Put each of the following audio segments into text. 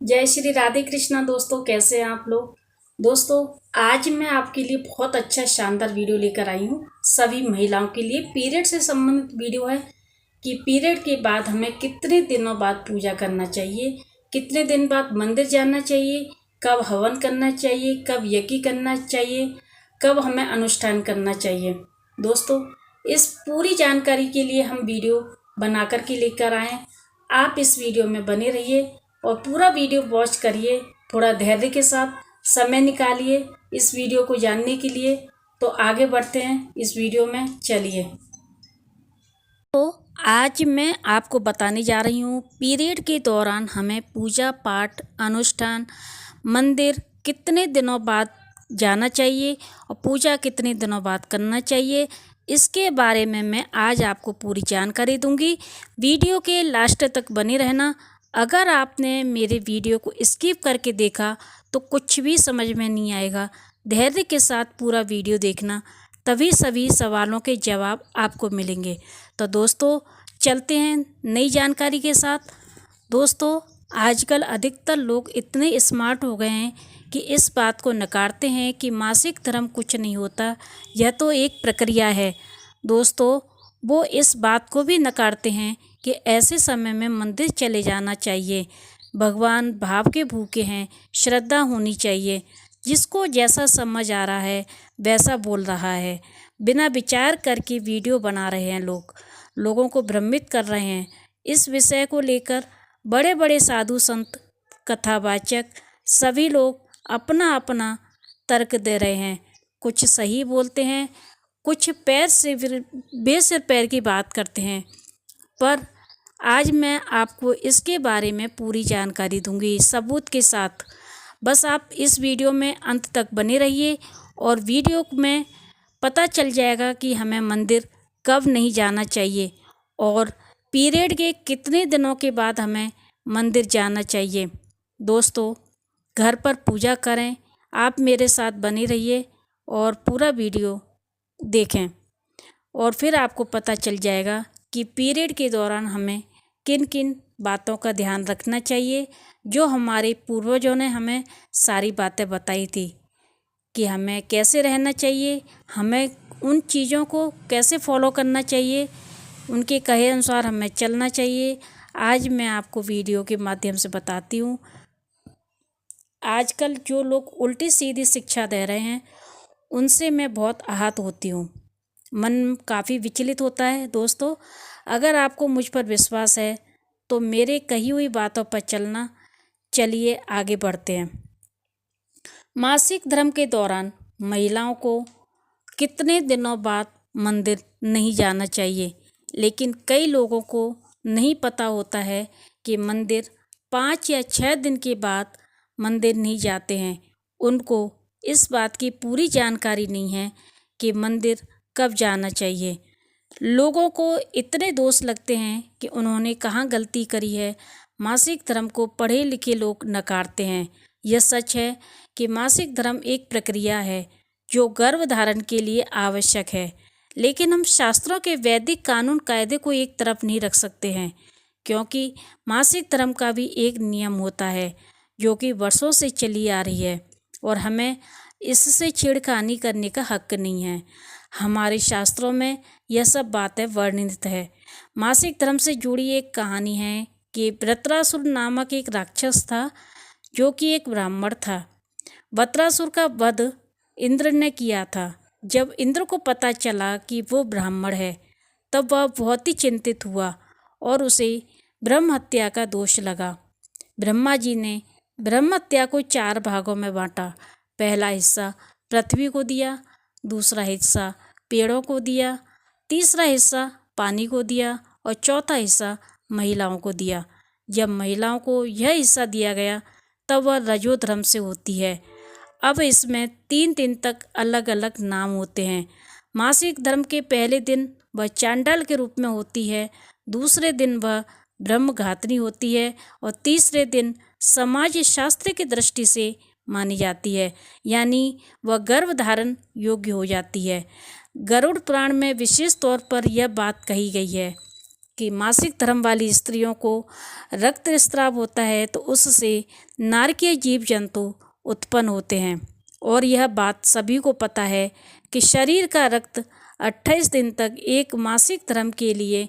जय श्री राधे कृष्णा। दोस्तों, कैसे हैं आप लोग। दोस्तों, आज मैं आपके लिए बहुत अच्छा शानदार वीडियो लेकर आई हूँ। सभी महिलाओं के लिए पीरियड से संबंधित वीडियो है कि पीरियड के बाद हमें कितने दिनों बाद पूजा करना चाहिए, कितने दिन बाद मंदिर जाना चाहिए, कब हवन करना चाहिए, कब यज्ञ करना चाहिए, कब हमें अनुष्ठान करना चाहिए। दोस्तों, इस पूरी जानकारी के लिए हम वीडियो बना कर के लेकर आए। आप इस वीडियो में बने रहिए और पूरा वीडियो वॉच करिए। थोड़ा धैर्य के साथ समय निकालिए इस वीडियो को जानने के लिए। तो आगे बढ़ते हैं इस वीडियो में, चलिए। तो आज मैं आपको बताने जा रही हूँ पीरियड के दौरान हमें पूजा पाठ अनुष्ठान मंदिर कितने दिनों बाद जाना चाहिए और पूजा कितने दिनों बाद करना चाहिए। इसके बारे में मैं आज आपको पूरी जानकारी दूंगी। वीडियो के लास्ट तक बने रहना। अगर आपने मेरे वीडियो को स्किप करके देखा तो कुछ भी समझ में नहीं आएगा। धैर्य के साथ पूरा वीडियो देखना, तभी सभी सवालों के जवाब आपको मिलेंगे। तो दोस्तों, चलते हैं नई जानकारी के साथ। दोस्तों, आजकल अधिकतर लोग इतने स्मार्ट हो गए हैं कि इस बात को नकारते हैं कि मासिक धर्म कुछ नहीं होता, यह तो एक प्रक्रिया है। दोस्तों, वो इस बात को भी नकारते हैं कि ऐसे समय में मंदिर चले जाना चाहिए। भगवान भाव के भूखे हैं, श्रद्धा होनी चाहिए। जिसको जैसा समझ आ रहा है वैसा बोल रहा है। बिना विचार करके वीडियो बना रहे हैं लोगों को भ्रमित कर रहे हैं। इस विषय को लेकर बड़े बड़े साधु संत कथावाचक सभी लोग अपना अपना तर्क दे रहे हैं। कुछ सही बोलते हैं, कुछ बेसिर पैर की बात करते हैं। पर आज मैं आपको इसके बारे में पूरी जानकारी दूंगी सबूत के साथ। बस आप इस वीडियो में अंत तक बने रहिए और वीडियो में पता चल जाएगा कि हमें मंदिर कब नहीं जाना चाहिए और पीरियड के कितने दिनों के बाद हमें मंदिर जाना चाहिए। दोस्तों, घर पर पूजा करें। आप मेरे साथ बने रहिए और पूरा वीडियो देखें और फिर आपको पता चल जाएगा कि पीरियड के दौरान हमें किन किन बातों का ध्यान रखना चाहिए, जो हमारे पूर्वजों ने हमें सारी बातें बताई थी कि हमें कैसे रहना चाहिए, हमें उन चीज़ों को कैसे फॉलो करना चाहिए, उनके कहे अनुसार हमें चलना चाहिए। आज मैं आपको वीडियो के माध्यम से बताती हूँ। आजकल जो लोग उल्टी सीधी शिक्षा दे रहे हैं उनसे मैं बहुत आहत होती हूँ। मन काफ़ी विचलित होता है। दोस्तों, अगर आपको मुझ पर विश्वास है तो मेरे कही हुई बातों पर चलना। चलिए आगे बढ़ते हैं। मासिक धर्म के दौरान महिलाओं को कितने दिनों बाद मंदिर नहीं जाना चाहिए, लेकिन कई लोगों को नहीं पता होता है कि मंदिर 5 या 6 दिन के बाद मंदिर नहीं जाते हैं। उनको इस बात की पूरी जानकारी नहीं है कि मंदिर कब जाना चाहिए। लोगों को इतने दोष लगते हैं कि उन्होंने कहाँ गलती करी है। मासिक धर्म को पढ़े लिखे लोग नकारते हैं। यह सच है कि मासिक धर्म एक प्रक्रिया है जो गर्भ धारण के लिए आवश्यक है, लेकिन हम शास्त्रों के वैदिक कानून कायदे को एक तरफ नहीं रख सकते हैं, क्योंकि मासिक धर्म का भी एक नियम होता है जो कि वर्षों से चली आ रही है और हमें इससे छेड़खानी करने का हक नहीं है। हमारे शास्त्रों में यह सब बातें वर्णित है। मासिक धर्म से जुड़ी एक कहानी है कि वृत्रासुर नामक एक राक्षस था जो कि एक ब्राह्मण था। वृत्रासुर का वध इंद्र ने किया था। जब इंद्र को पता चला कि वो ब्राह्मण है तब वह बहुत ही चिंतित हुआ और उसे ब्रह्म हत्या का दोष लगा। ब्रह्मा जी ने ब्रह्म हत्या को 4 भागों में बांटा। पहला हिस्सा पृथ्वी को दिया, दूसरा हिस्सा पेड़ों को दिया, तीसरा हिस्सा पानी को दिया और चौथा हिस्सा महिलाओं को दिया। जब महिलाओं को यह हिस्सा दिया गया तब वह रजोधर्म से होती है। अब इसमें 3 दिन तक अलग अलग नाम होते हैं। मासिक धर्म के पहले दिन वह चांडाल के रूप में होती है, दूसरे दिन वह ब्रह्मघातनी होती है और तीसरे दिन समाज शास्त्र की दृष्टि से मानी जाती है, यानी वह गर्भ धारण योग्य हो जाती है। गरुड़ पुराण में विशेष तौर पर यह बात कही गई है कि मासिक धर्म वाली स्त्रियों को रक्तस्राव होता है तो उससे नारकीय जीव जंतु उत्पन्न होते हैं। और यह बात सभी को पता है कि शरीर का रक्त 28 दिन तक एक मासिक धर्म के लिए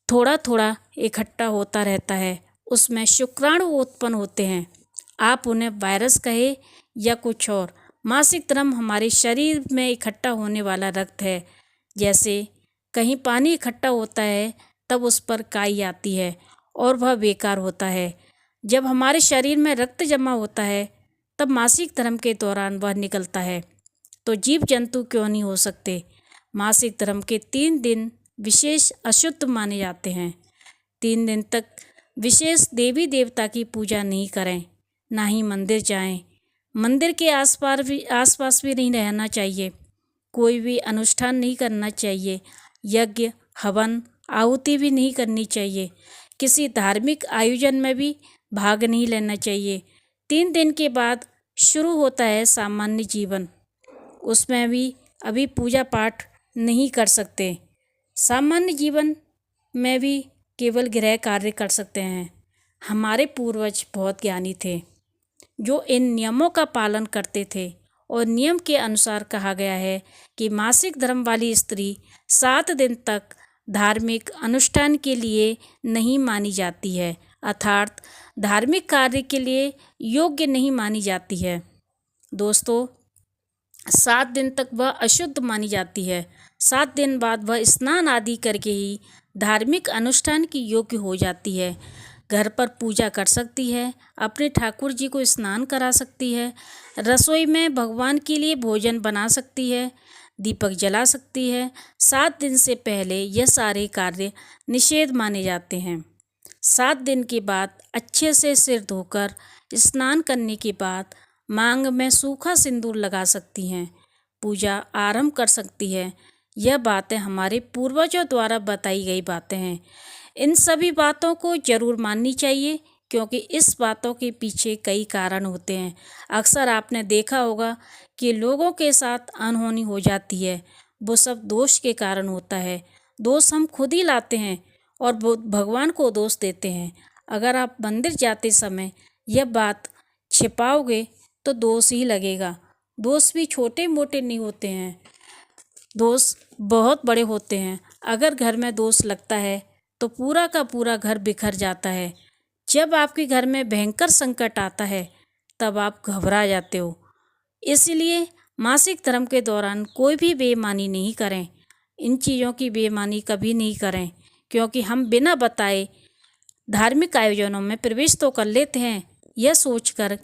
थोड़ा थोड़ा इकट्ठा होता रहता है। उसमें शुक्राणु उत्पन्न होते हैं, आप उन्हें वायरस कहे या कुछ और। मासिक धर्म हमारे शरीर में इकट्ठा होने वाला रक्त है। जैसे कहीं पानी इकट्ठा होता है तब उस पर काई आती है और वह बेकार होता है। जब हमारे शरीर में रक्त जमा होता है तब मासिक धर्म के दौरान वह निकलता है। तो जीव जंतु क्यों नहीं हो सकते। मासिक धर्म के 3 दिन विशेष अशुद्ध माने जाते हैं। 3 दिन तक विशेष देवी देवता की पूजा नहीं करें, ना ही मंदिर जाएं। मंदिर के आसपास भी नहीं रहना चाहिए। कोई भी अनुष्ठान नहीं करना चाहिए। यज्ञ हवन आहुति भी नहीं करनी चाहिए। किसी धार्मिक आयोजन में भी भाग नहीं लेना चाहिए। 3 दिन के बाद शुरू होता है सामान्य जीवन। उसमें भी अभी पूजा पाठ नहीं कर सकते। सामान्य जीवन में भी केवल गृह कार्य कर सकते हैं। हमारे पूर्वज बहुत ज्ञानी थे जो इन नियमों का पालन करते थे। और नियम के अनुसार कहा गया है कि मासिक धर्म वाली स्त्री 7 दिन तक धार्मिक अनुष्ठान के लिए नहीं मानी जाती है, अर्थात धार्मिक कार्य के लिए योग्य नहीं मानी जाती है। दोस्तों, 7 दिन तक वह अशुद्ध मानी जाती है। 7 दिन बाद वह स्नान आदि करके ही धार्मिक अनुष्ठान की योग्य हो जाती है। घर पर पूजा कर सकती है, अपने ठाकुर जी को स्नान करा सकती है, रसोई में भगवान के लिए भोजन बना सकती है, दीपक जला सकती है। 7 दिन से पहले यह सारे कार्य निषेध माने जाते हैं। 7 दिन के बाद अच्छे से सिर धोकर स्नान करने के बाद मांग में सूखा सिंदूर लगा सकती हैं, पूजा आरंभ कर सकती है। यह बातें हमारे पूर्वजों द्वारा बताई गई बातें हैं। इन सभी बातों को जरूर माननी चाहिए, क्योंकि इस बातों के पीछे कई कारण होते हैं। अक्सर आपने देखा होगा कि लोगों के साथ अनहोनी हो जाती है, वो सब दोष के कारण होता है। दोष हम खुद ही लाते हैं और भगवान को दोष देते हैं। अगर आप मंदिर जाते समय यह बात छिपाओगे तो दोष ही लगेगा। दोष भी छोटे मोटे नहीं होते हैं, दोष बहुत बड़े होते हैं। अगर घर में दोष लगता है तो पूरा का पूरा घर बिखर जाता है। जब आपके घर में भयंकर संकट आता है तब आप घबरा जाते हो। इसलिए मासिक धर्म के दौरान कोई भी बेईमानी नहीं करें। इन चीज़ों की बेईमानी कभी नहीं करें, क्योंकि हम बिना बताए धार्मिक आयोजनों में प्रवेश तो कर लेते हैं, यह सोचकर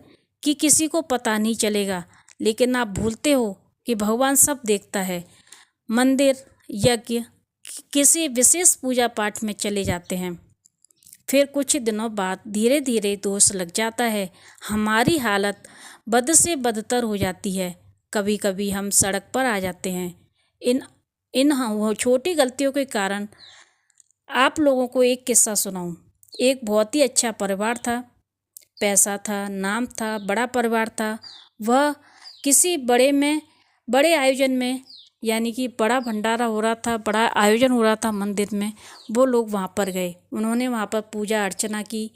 कि किसी को पता नहीं चलेगा, लेकिन आप भूलते हो कि भगवान सब देखता है। मंदिर, यज्ञ, किसी विशेष पूजा पाठ में चले जाते हैं, फिर कुछ दिनों बाद धीरे धीरे दोष लग जाता है। हमारी हालत बद से बदतर हो जाती है। कभी कभी हम सड़क पर आ जाते हैं। इन छोटी गलतियों के कारण आप लोगों को एक किस्सा सुनाऊं। एक बहुत ही अच्छा परिवार था, पैसा था, नाम था, बड़ा परिवार था। वह किसी बड़े आयोजन में, यानी कि बड़ा भंडारा हो रहा था, बड़ा आयोजन हो रहा था मंदिर में, वो लोग वहाँ पर गए। उन्होंने वहाँ पर पूजा अर्चना की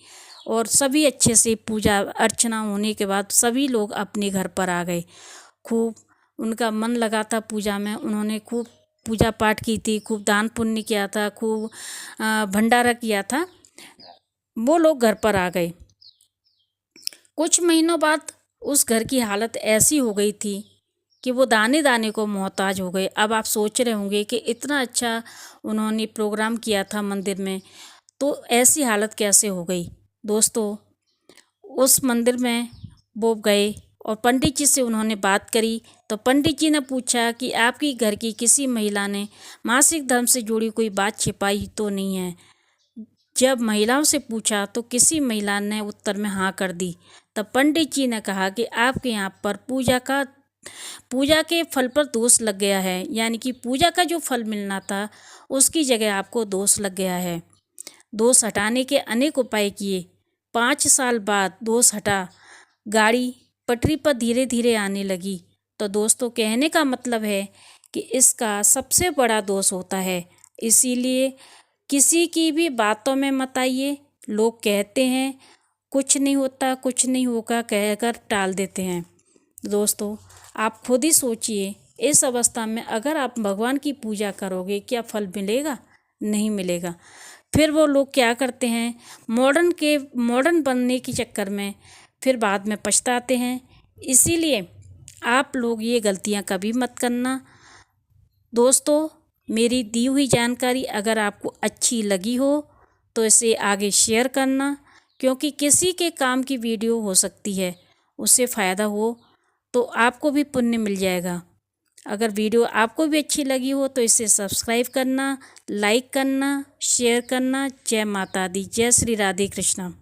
और सभी अच्छे से पूजा अर्चना होने के बाद सभी लोग अपने घर पर आ गए। खूब उनका मन लगा था पूजा में, उन्होंने खूब पूजा पाठ की थी, खूब दान पुण्य किया था, खूब भंडारा किया था। वो लोग घर पर आ गए। कुछ महीनों बाद उस घर की हालत ऐसी हो गई थी कि वो दाने दाने को मोहताज हो गए। अब आप सोच रहे होंगे कि इतना अच्छा उन्होंने प्रोग्राम किया था मंदिर में, तो ऐसी हालत कैसे हो गई। दोस्तों, उस मंदिर में वो गए और पंडित जी से उन्होंने बात करी, तो पंडित जी ने पूछा कि आपकी घर की किसी महिला ने मासिक धर्म से जुड़ी कोई बात छिपाई तो नहीं है। जब महिलाओं से पूछा तो किसी महिला ने उत्तर में हाँ कर दी। तब पंडित जी ने कहा कि आपके यहाँ पर पूजा के फल पर दोष लग गया है, यानी कि पूजा का जो फल मिलना था उसकी जगह आपको दोष लग गया है। दोष हटाने के अनेक उपाय किए। 5 साल बाद दोष हटा, गाड़ी पटरी पर धीरे धीरे आने लगी। तो दोस्तों, कहने का मतलब है कि इसका सबसे बड़ा दोष होता है। इसीलिए किसी की भी बातों में मत आइए। लोग कहते हैं कुछ नहीं होता, कुछ नहीं होगा कहकर टाल देते हैं। दोस्तों, आप खुद ही सोचिए, इस अवस्था में अगर आप भगवान की पूजा करोगे, क्या फल मिलेगा? नहीं मिलेगा। फिर वो लोग क्या करते हैं, मॉडर्न बनने के चक्कर में फिर बाद में पछताते हैं। इसीलिए आप लोग ये गलतियां कभी मत करना। दोस्तों, मेरी दी हुई जानकारी अगर आपको अच्छी लगी हो तो इसे आगे शेयर करना, क्योंकि किसी के काम की वीडियो हो सकती है, उससे फ़ायदा हो तो आपको भी पुण्य मिल जाएगा। अगर वीडियो आपको भी अच्छी लगी हो तो इसे सब्सक्राइब करना, लाइक करना, शेयर करना। जय माता दी, जय श्री राधे कृष्णा।